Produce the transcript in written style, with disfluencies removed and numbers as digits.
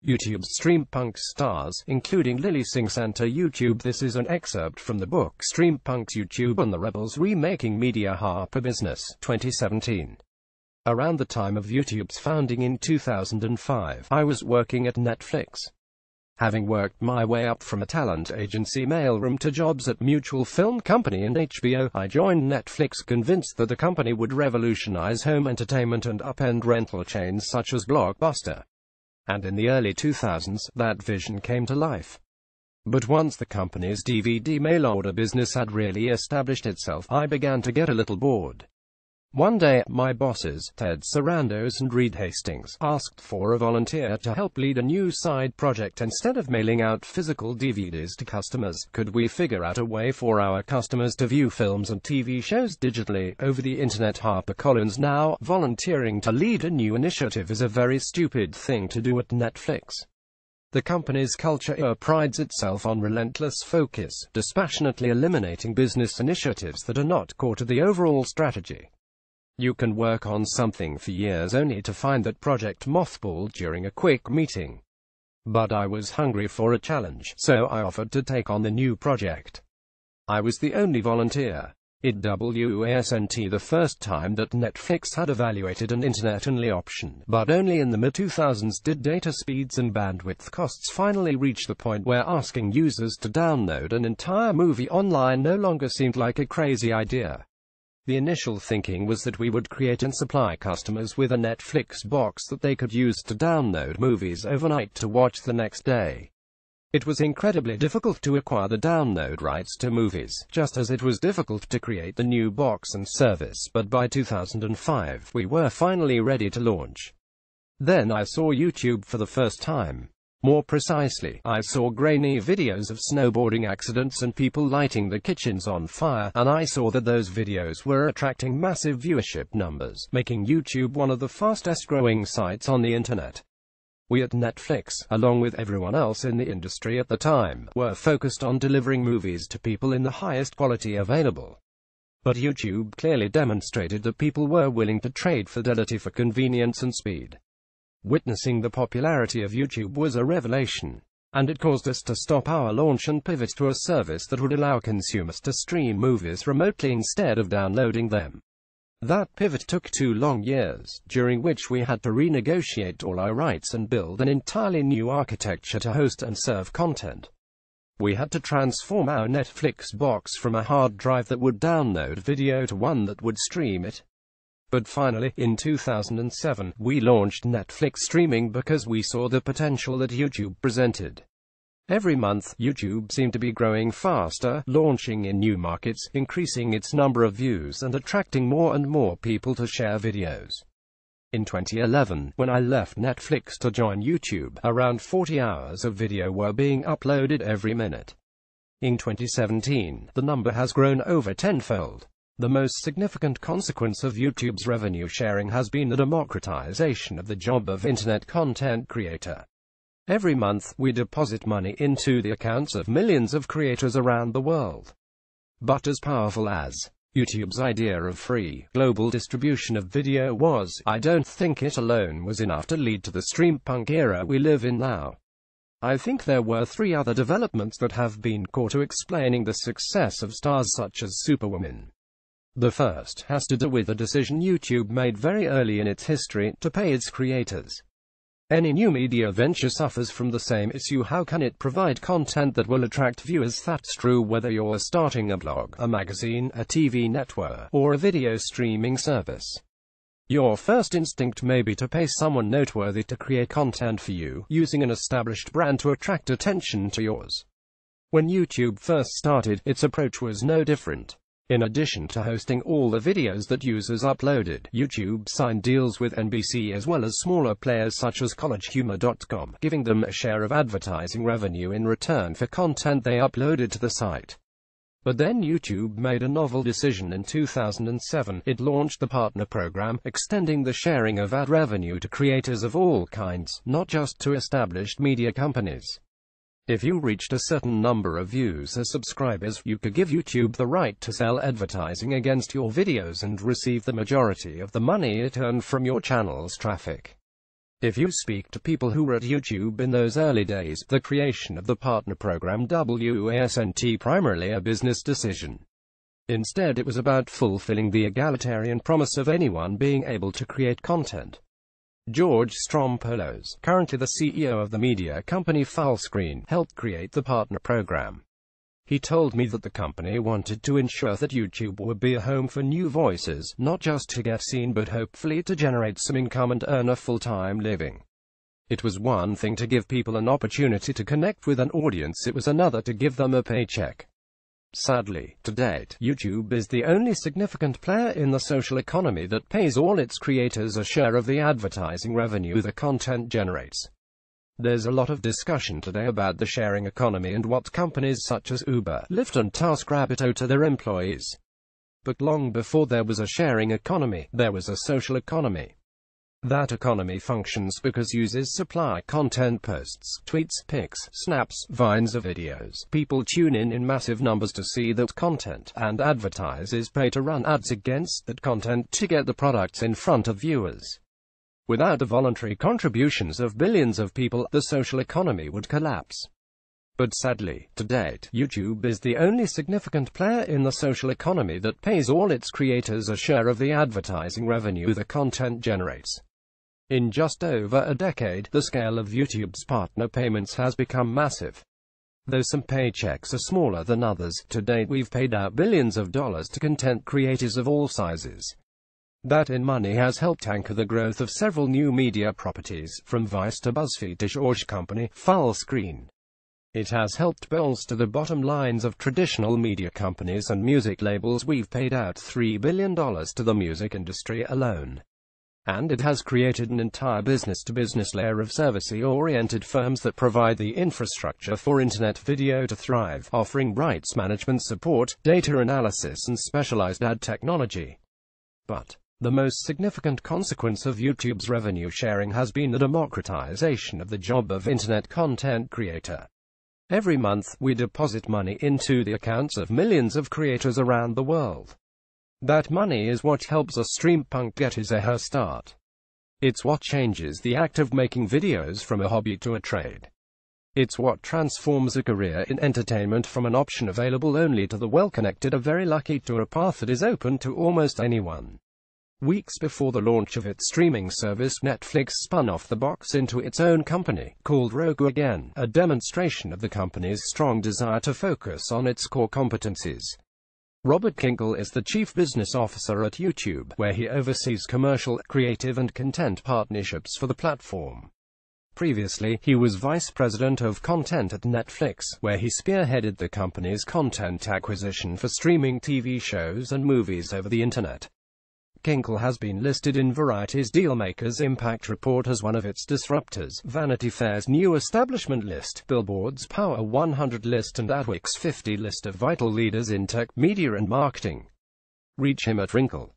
YouTube's streampunk stars, including Lily Singh's enter YouTube. This is an excerpt from the book Streampunk's YouTube and the Rebels Remaking Media. Harper Business, 2017. Around the time of YouTube's founding in 2005, I was working at Netflix. Having worked my way up from a talent agency mailroom to jobs at Mutual Film Company and HBO, I joined Netflix convinced that the company would revolutionize home entertainment and upend rental chains such as Blockbuster. And in the early 2000s, that vision came to life. But once the company's DVD mail-order business had really established itself, I began to get a little bored. One day, my bosses, Ted Sarandos and Reed Hastings, asked for a volunteer to help lead a new side project. Instead of mailing out physical DVDs to customers, could we figure out a way for our customers to view films and TV shows digitally, over the internet? HarperCollins. Now, volunteering to lead a new initiative is a very stupid thing to do at Netflix. The company's culture prides itself on relentless focus, dispassionately eliminating business initiatives that are not core to the overall strategy. You can work on something for years only to find that project mothballed during a quick meeting. But I was hungry for a challenge, so I offered to take on the new project. I was the only volunteer. It wasn't the first time that Netflix had evaluated an internet-only option, but only in the mid-2000s did data speeds and bandwidth costs finally reach the point where asking users to download an entire movie online no longer seemed like a crazy idea. The initial thinking was that we would create and supply customers with a Netflix box that they could use to download movies overnight to watch the next day. It was incredibly difficult to acquire the download rights to movies, just as it was difficult to create the new box and service, but by 2005, we were finally ready to launch. Then I saw YouTube for the first time. More precisely, I saw grainy videos of snowboarding accidents and people lighting the kitchens on fire, and I saw that those videos were attracting massive viewership numbers, making YouTube one of the fastest growing sites on the internet. We at Netflix, along with everyone else in the industry at the time, were focused on delivering movies to people in the highest quality available. But YouTube clearly demonstrated that people were willing to trade fidelity for convenience and speed. Witnessing the popularity of YouTube was a revelation, and it caused us to stop our launch and pivot to a service that would allow consumers to stream movies remotely instead of downloading them. That pivot took 2 long years, during which we had to renegotiate all our rights and build an entirely new architecture to host and serve content. We had to transform our Netflix box from a hard drive that would download video to one that would stream it. But finally, in 2007, we launched Netflix streaming because we saw the potential that YouTube presented. Every month, YouTube seemed to be growing faster, launching in new markets, increasing its number of views and attracting more and more people to share videos. In 2011, when I left Netflix to join YouTube, around 40 hours of video were being uploaded every minute. In 2017, the number has grown over tenfold. The most significant consequence of YouTube's revenue sharing has been the democratization of the job of internet content creator. Every month, we deposit money into the accounts of millions of creators around the world. But as powerful as YouTube's idea of free, global distribution of video was, I don't think it alone was enough to lead to the streampunk era we live in now. I think there were 3 other developments that have been core to explaining the success of stars such as Superwoman. The first has to do with the decision YouTube made very early in its history to pay its creators. Any new media venture suffers from the same issue. How can it provide content that will attract viewers? That's true whether you're starting a blog, a magazine, a TV network, or a video streaming service. Your first instinct may be to pay someone noteworthy to create content for you, using an established brand to attract attention to yours. When YouTube first started, its approach was no different. In addition to hosting all the videos that users uploaded, YouTube signed deals with NBC as well as smaller players such as collegehumor.com, giving them a share of advertising revenue in return for content they uploaded to the site. But then YouTube made a novel decision in 2007. It launched the Partner Program, extending the sharing of ad revenue to creators of all kinds, not just to established media companies. If you reached a certain number of views as subscribers, you could give YouTube the right to sell advertising against your videos and receive the majority of the money it earned from your channel's traffic. If you speak to people who were at YouTube in those early days, the creation of the partner program wasn't primarily a business decision. Instead, it was about fulfilling the egalitarian promise of anyone being able to create content. George Strompolos, currently the CEO of the media company Fullscreen, helped create the partner program. He told me that the company wanted to ensure that YouTube would be a home for new voices, not just to get seen but hopefully to generate some income and earn a full-time living. It was one thing to give people an opportunity to connect with an audience, it was another to give them a paycheck. Sadly, to date, YouTube is the only significant player in the social economy that pays all its creators a share of the advertising revenue the content generates. There's a lot of discussion today about the sharing economy and what companies such as Uber, Lyft and TaskRabbit owe to their employees. But long before there was a sharing economy, there was a social economy. That economy functions because users supply content, posts, tweets, pics, snaps, vines of videos. People tune in massive numbers to see that content, and advertisers pay to run ads against that content to get the products in front of viewers. Without the voluntary contributions of billions of people, the social economy would collapse. But sadly, to date, YouTube is the only significant player in the social economy that pays all its creators a share of the advertising revenue the content generates. In just over a decade, the scale of YouTube's partner payments has become massive. Though some paychecks are smaller than others, to date we've paid out billions of dollars to content creators of all sizes. That in money has helped anchor the growth of several new media properties, from Vice to BuzzFre to George Company, Fullscreen. It has helped bolster the bottom lines of traditional media companies and music labels. We've paid out $3 billion to the music industry alone. And it has created an entire business-to-business layer of service-oriented firms that provide the infrastructure for internet video to thrive, offering rights management support, data analysis and specialized ad technology. But the most significant consequence of YouTube's revenue sharing has been the democratization of the job of internet content creator. Every month, we deposit money into the accounts of millions of creators around the world. That money is what helps a streampunk get his or her start. It's what changes the act of making videos from a hobby to a trade. It's what transforms a career in entertainment from an option available only to the well-connected or very lucky to a path that is open to almost anyone. Weeks before the launch of its streaming service, Netflix spun off the box into its own company, called Roku again, a demonstration of the company's strong desire to focus on its core competencies. Robert Kinkle is the Chief Business Officer at YouTube, where he oversees commercial, creative and content partnerships for the platform. Previously, he was Vice President of Content at Netflix, where he spearheaded the company's content acquisition for streaming TV shows and movies over the internet. Kinkle has been listed in Variety's Dealmakers Impact Report as one of its disruptors, Vanity Fair's New Establishment list, Billboard's Power 100 list and Adweek's 50 list of vital leaders in tech, media and marketing. Reach him at Wrinkle.